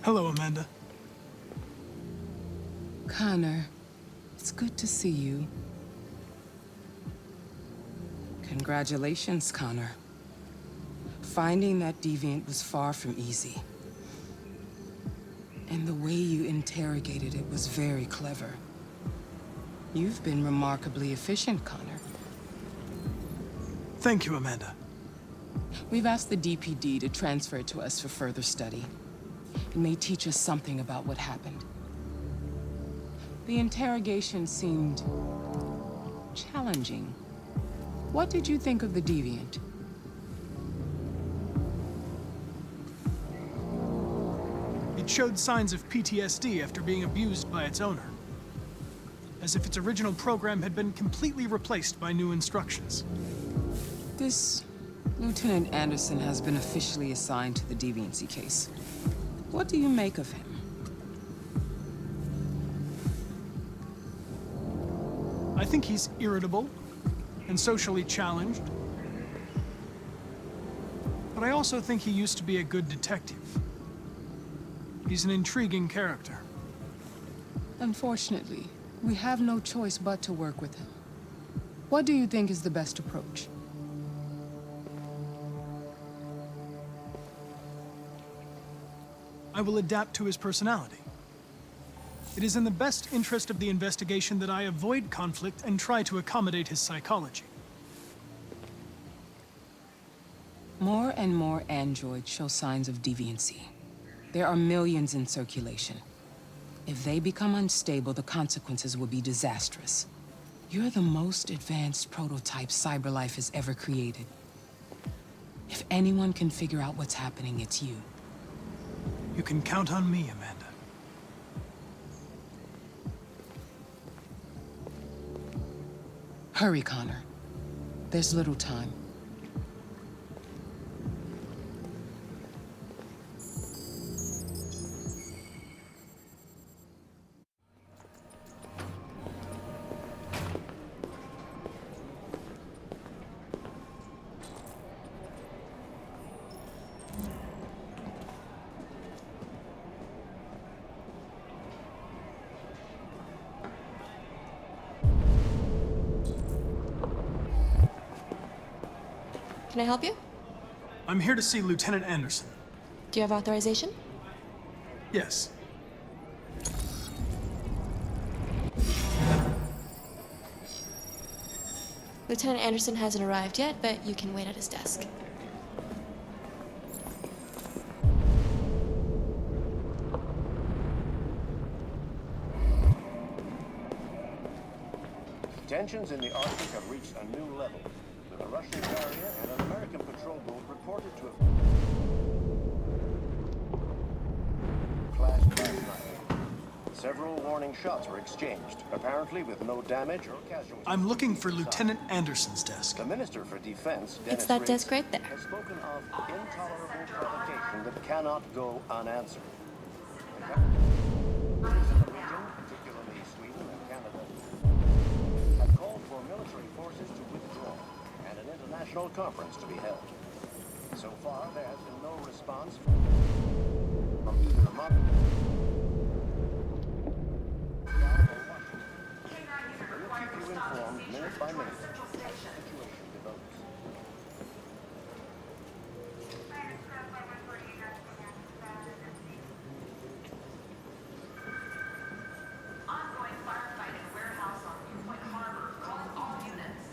Hello, Amanda. Connor, it's good to see you. Congratulations, Connor. Finding that deviant was far from easy. And the way you interrogated it was very clever. You've been remarkably efficient, Connor. Thank you, Amanda. We've asked the DPD to transfer it to us for further study. It may teach us something about what happened. The interrogation seemed challenging. What did you think of the deviant? It showed signs of PTSD after being abused by its owner. As if its original program had been completely replaced by new instructions. This Lieutenant Anderson has been officially assigned to the deviancy case. What do you make of him? I think he's irritable and socially challenged. But I also think he used to be a good detective. He's an intriguing character. Unfortunately, we have no choice but to work with him. What do you think is the best approach? I will adapt to his personality. It is in the best interest of the investigation that I avoid conflict and try to accommodate his psychology. More and more androids show signs of deviancy. There are millions in circulation. If they become unstable, the consequences will be disastrous. You're the most advanced prototype CyberLife has ever created. If anyone can figure out what's happening, it's you. You can count on me, Amanda. Hurry, Connor. There's little time. Can I help you? I'm here to see Lieutenant Anderson. Do you have authorization? Yes. Lieutenant Anderson hasn't arrived yet, but you can wait at his desk. Tensions in the Arctic have reached a new level, with a Russian carrier and an American patrol boat reported to have clashed last night. Several warning shots were exchanged, apparently with no damage or casualties. I'm looking for Lieutenant Anderson's desk. The Minister for Defense, Dennis It's that Riggs, desk right there. has spoken of intolerable provocation that cannot go unanswered. In the region, particularly Sweden and Canada, have called for military forces to withdraw and an international conference to be held. So far, there has been no response from either Moscow or Washington. We'll keep you informed minute by minute as the situation develops. Ongoing firefighting warehouse on Newport Harbor. Call all units.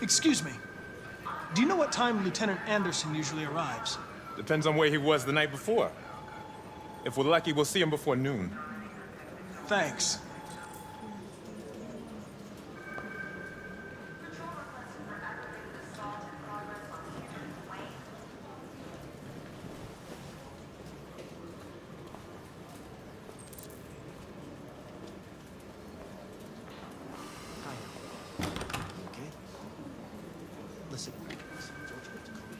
Excuse me. Do you know what time Lieutenant Anderson usually arrives? Depends on where he was the night before. If we're lucky, we'll see him before noon. Thanks. Okay? Listen, don't you get to call me?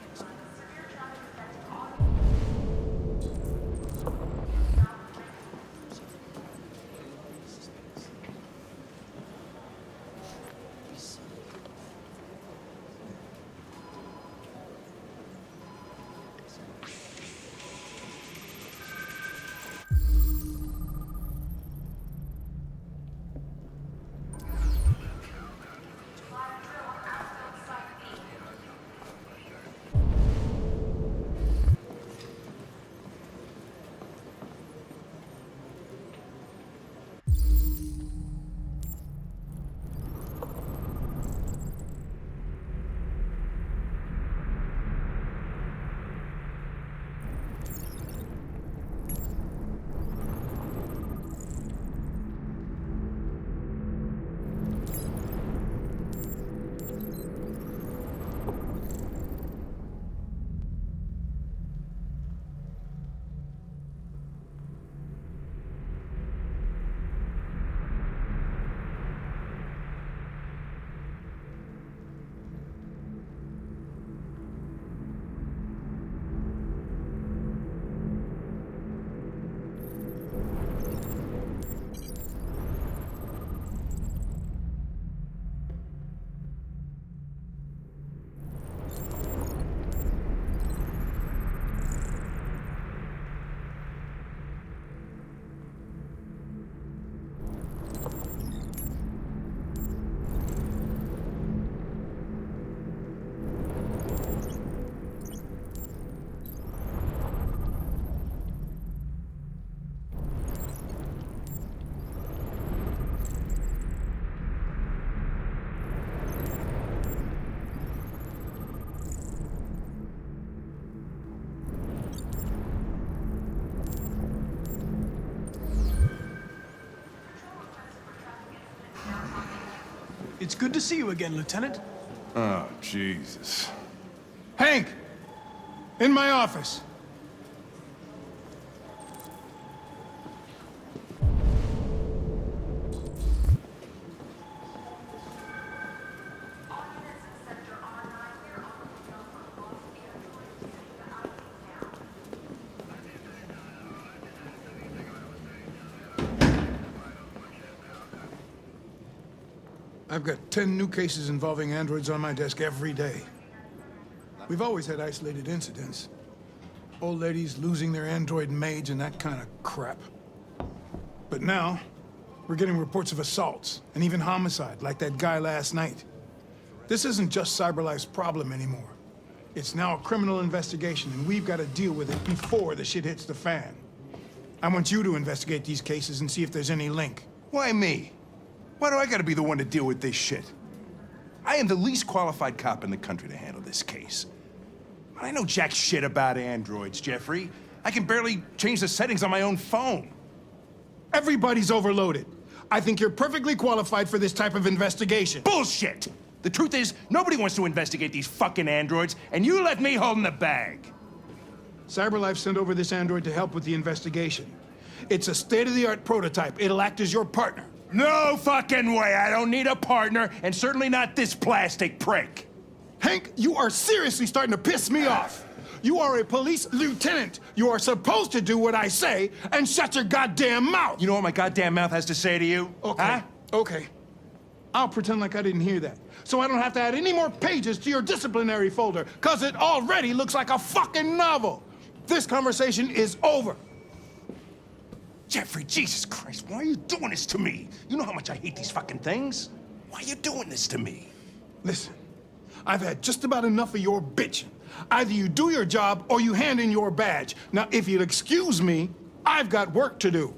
It's good to see you again, Lieutenant. Oh, Jesus. Hank! In my office. I've got 10 new cases involving androids on my desk every day. We've always had isolated incidents. Old ladies losing their android maids and that kind of crap. But now, we're getting reports of assaults and even homicide, like that guy last night. This isn't just CyberLife's problem anymore. It's now a criminal investigation, and we've got to deal with it before the shit hits the fan. I want you to investigate these cases and see if there's any link. Why me? Why do I gotta be the one to deal with this shit? I am the least qualified cop in the country to handle this case. I know jack shit about androids, Jeffrey. I can barely change the settings on my own phone. Everybody's overloaded. I think you're perfectly qualified for this type of investigation. Bullshit! The truth is, nobody wants to investigate these fucking androids, and you left me holding the bag. CyberLife sent over this android to help with the investigation. It's a state-of-the-art prototype. It'll act as your partner. No fucking way! I don't need a partner, and certainly not this plastic prick. Hank, you are seriously starting to piss me off. You are a police lieutenant. You are supposed to do what I say and shut your goddamn mouth. You know what my goddamn mouth has to say to you? Okay, Huh? okay. I'll pretend like I didn't hear that, so I don't have to add any more pages to your disciplinary folder, because it already looks like a fucking novel. This conversation is over. Jeffrey, Jesus Christ, why are you doing this to me? You know how much I hate these fucking things. Why are you doing this to me? Listen, I've had just about enough of your bitching. Either you do your job or you hand in your badge. Now, if you'll excuse me, I've got work to do.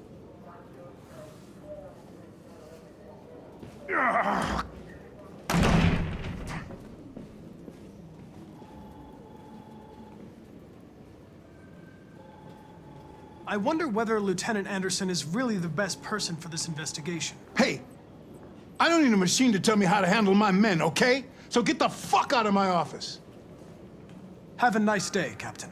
I wonder whether Lieutenant Anderson is really the best person for this investigation. Hey, I don't need a machine to tell me how to handle my men, okay? So get the fuck out of my office. Have a nice day, Captain.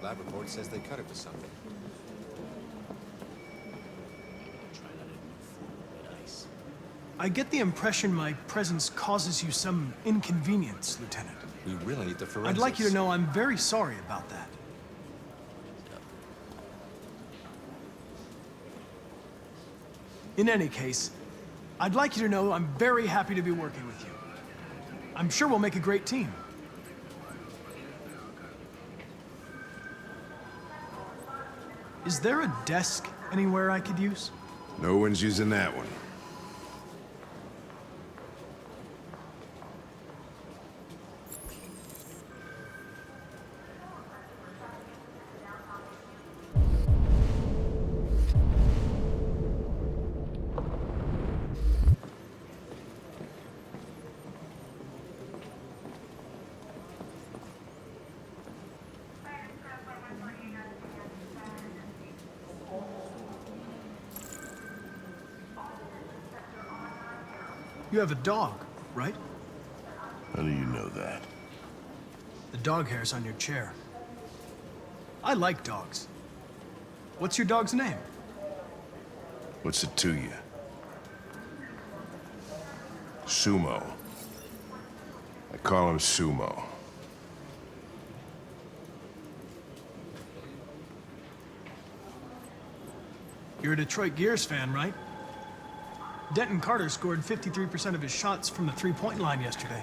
Lab report says they cut it with something. I get the impression my presence causes you some inconvenience, Lieutenant. We really need the forensics. I'd like you to know I'm very sorry about that. In any case, I'd like you to know I'm very happy to be working with you. I'm sure we'll make a great team. Is there a desk anywhere I could use? No one's using that one. You have a dog, right? How do you know that? The dog hair's on your chair. I like dogs. What's your dog's name? What's it to you? Sumo. I call him Sumo. You're a Detroit Gears fan, right? Denton Carter scored 53% of his shots from the three-point line yesterday.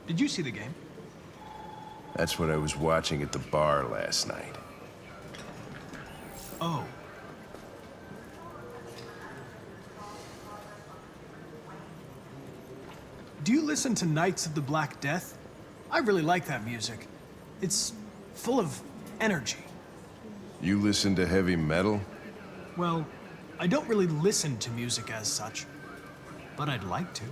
Did you see the game? That's what I was watching at the bar last night. Oh. Do you listen to Knights of the Black Death? I really like that music. It's full of energy. You listen to heavy metal? Well, I don't really listen to music as such, but I'd like to.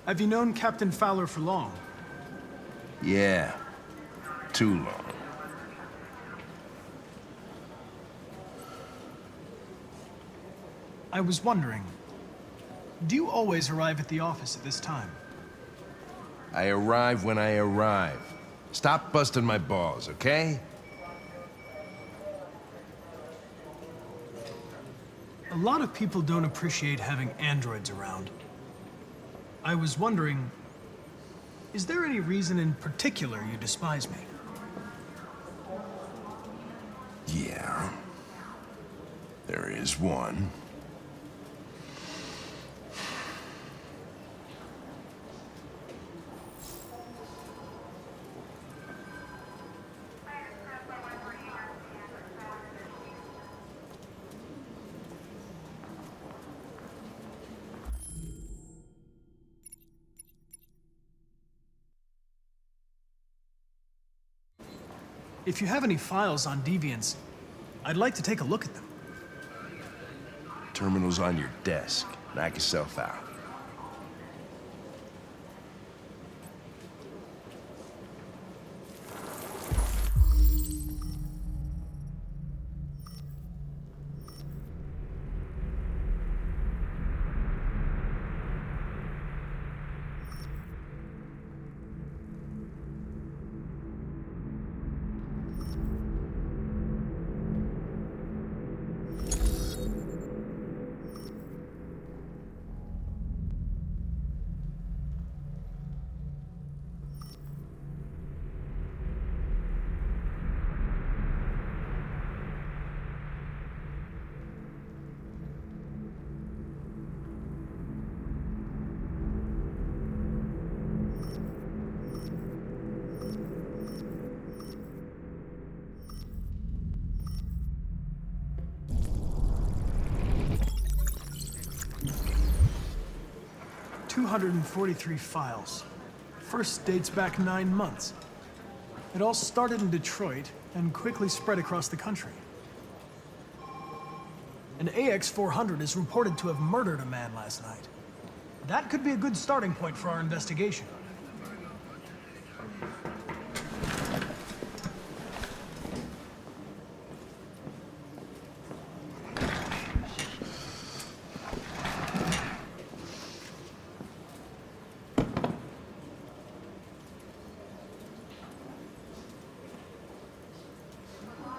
Have you known Captain Fowler for long? Yeah. Too long. I was wondering, do you always arrive at the office at this time? I arrive when I arrive. Stop busting my balls, okay? A lot of people don't appreciate having androids around. I was wondering, is there any reason in particular you despise me? Yeah. There is one. If you have any files on Deviants, I'd like to take a look at them. Terminal's on your desk. Knock yourself out. 243 files. First dates back 9 months. It all started in Detroit and quickly spread across the country. An AX-400 is reported to have murdered a man last night. That could be a good starting point for our investigation.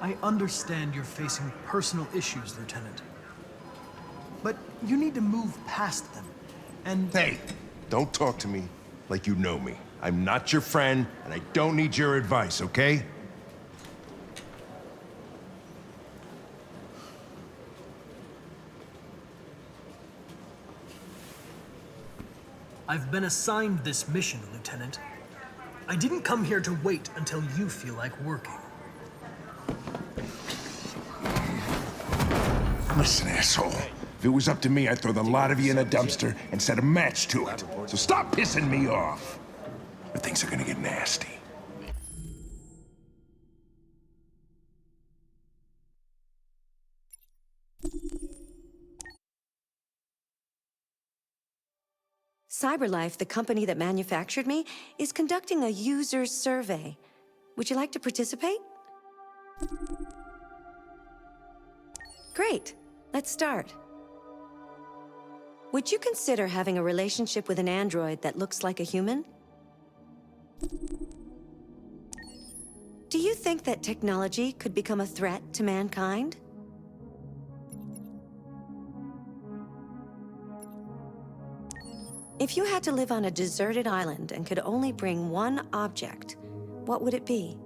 I understand you're facing personal issues, Lieutenant. But you need to move past them, and... Hey, don't talk to me like you know me. I'm not your friend, and I don't need your advice, okay? I've been assigned this mission, Lieutenant. I didn't come here to wait until you feel like working. Listen, asshole. If it was up to me, I'd throw the lot of you in a dumpster and set a match to it. So stop pissing me off. Or things are gonna get nasty. CyberLife, the company that manufactured me, is conducting a user survey. Would you like to participate? Great. Let's start. Would you consider having a relationship with an android that looks like a human? Do you think that technology could become a threat to mankind? If you had to live on a deserted island and could only bring one object, what would it be?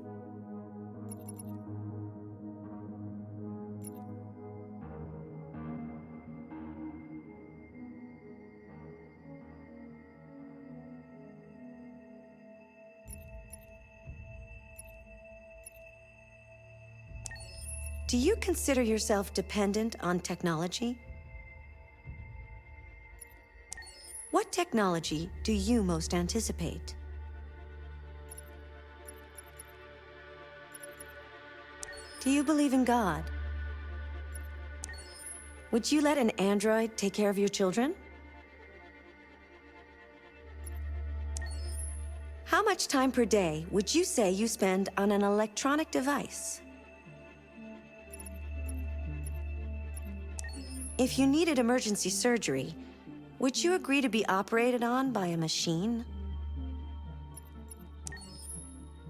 Do you consider yourself dependent on technology? What technology do you most anticipate? Do you believe in God? Would you let an android take care of your children? How much time per day would you say you spend on an electronic device? If you needed emergency surgery, would you agree to be operated on by a machine?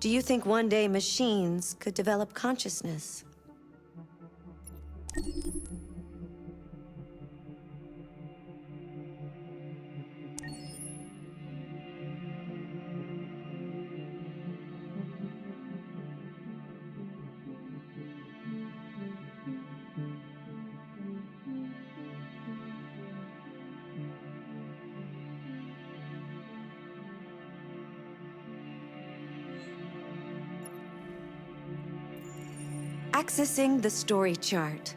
Do you think one day machines could develop consciousness? Accessing the story chart.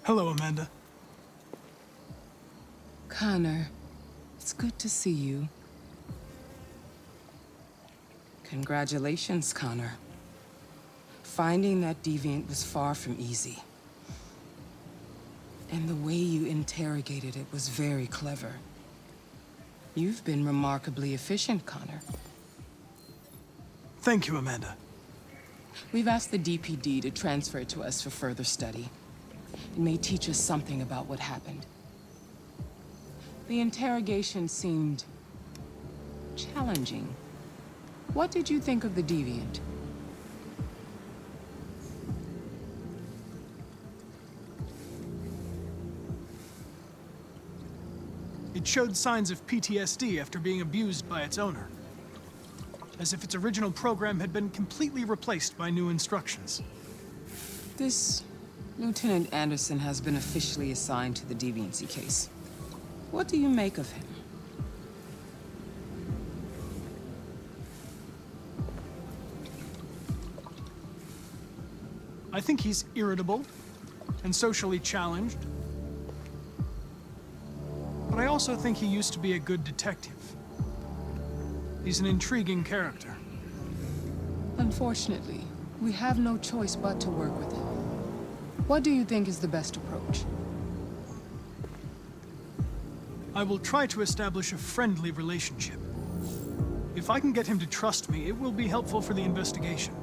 Hello, Amanda. Connor, it's good to see you. Congratulations, Connor. Finding that deviant was far from easy. And the way you interrogated it was very clever. You've been remarkably efficient, Connor. Thank you, Amanda. We've asked the DPD to transfer it to us for further study. It may teach us something about what happened. The interrogation seemed challenging. What did you think of the deviant? It showed signs of PTSD after being abused by its owner. As if its original program had been completely replaced by new instructions. This Lieutenant Anderson has been officially assigned to the deviancy case. What do you make of him? I think he's irritable and socially challenged. But I also think he used to be a good detective. He's an intriguing character. Unfortunately, we have no choice but to work with him. What do you think is the best approach? I will try to establish a friendly relationship. If I can get him to trust me, it will be helpful for the investigation.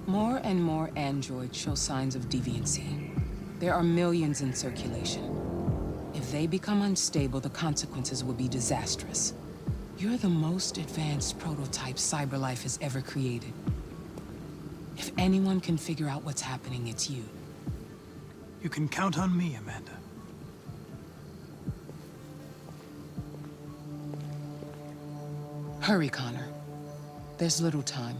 More and more androids show signs of deviancy. There are millions in circulation. If they become unstable, the consequences will be disastrous. You're the most advanced prototype CyberLife has ever created. If anyone can figure out what's happening, it's you. You can count on me, Amanda. Hurry, Connor. There's little time.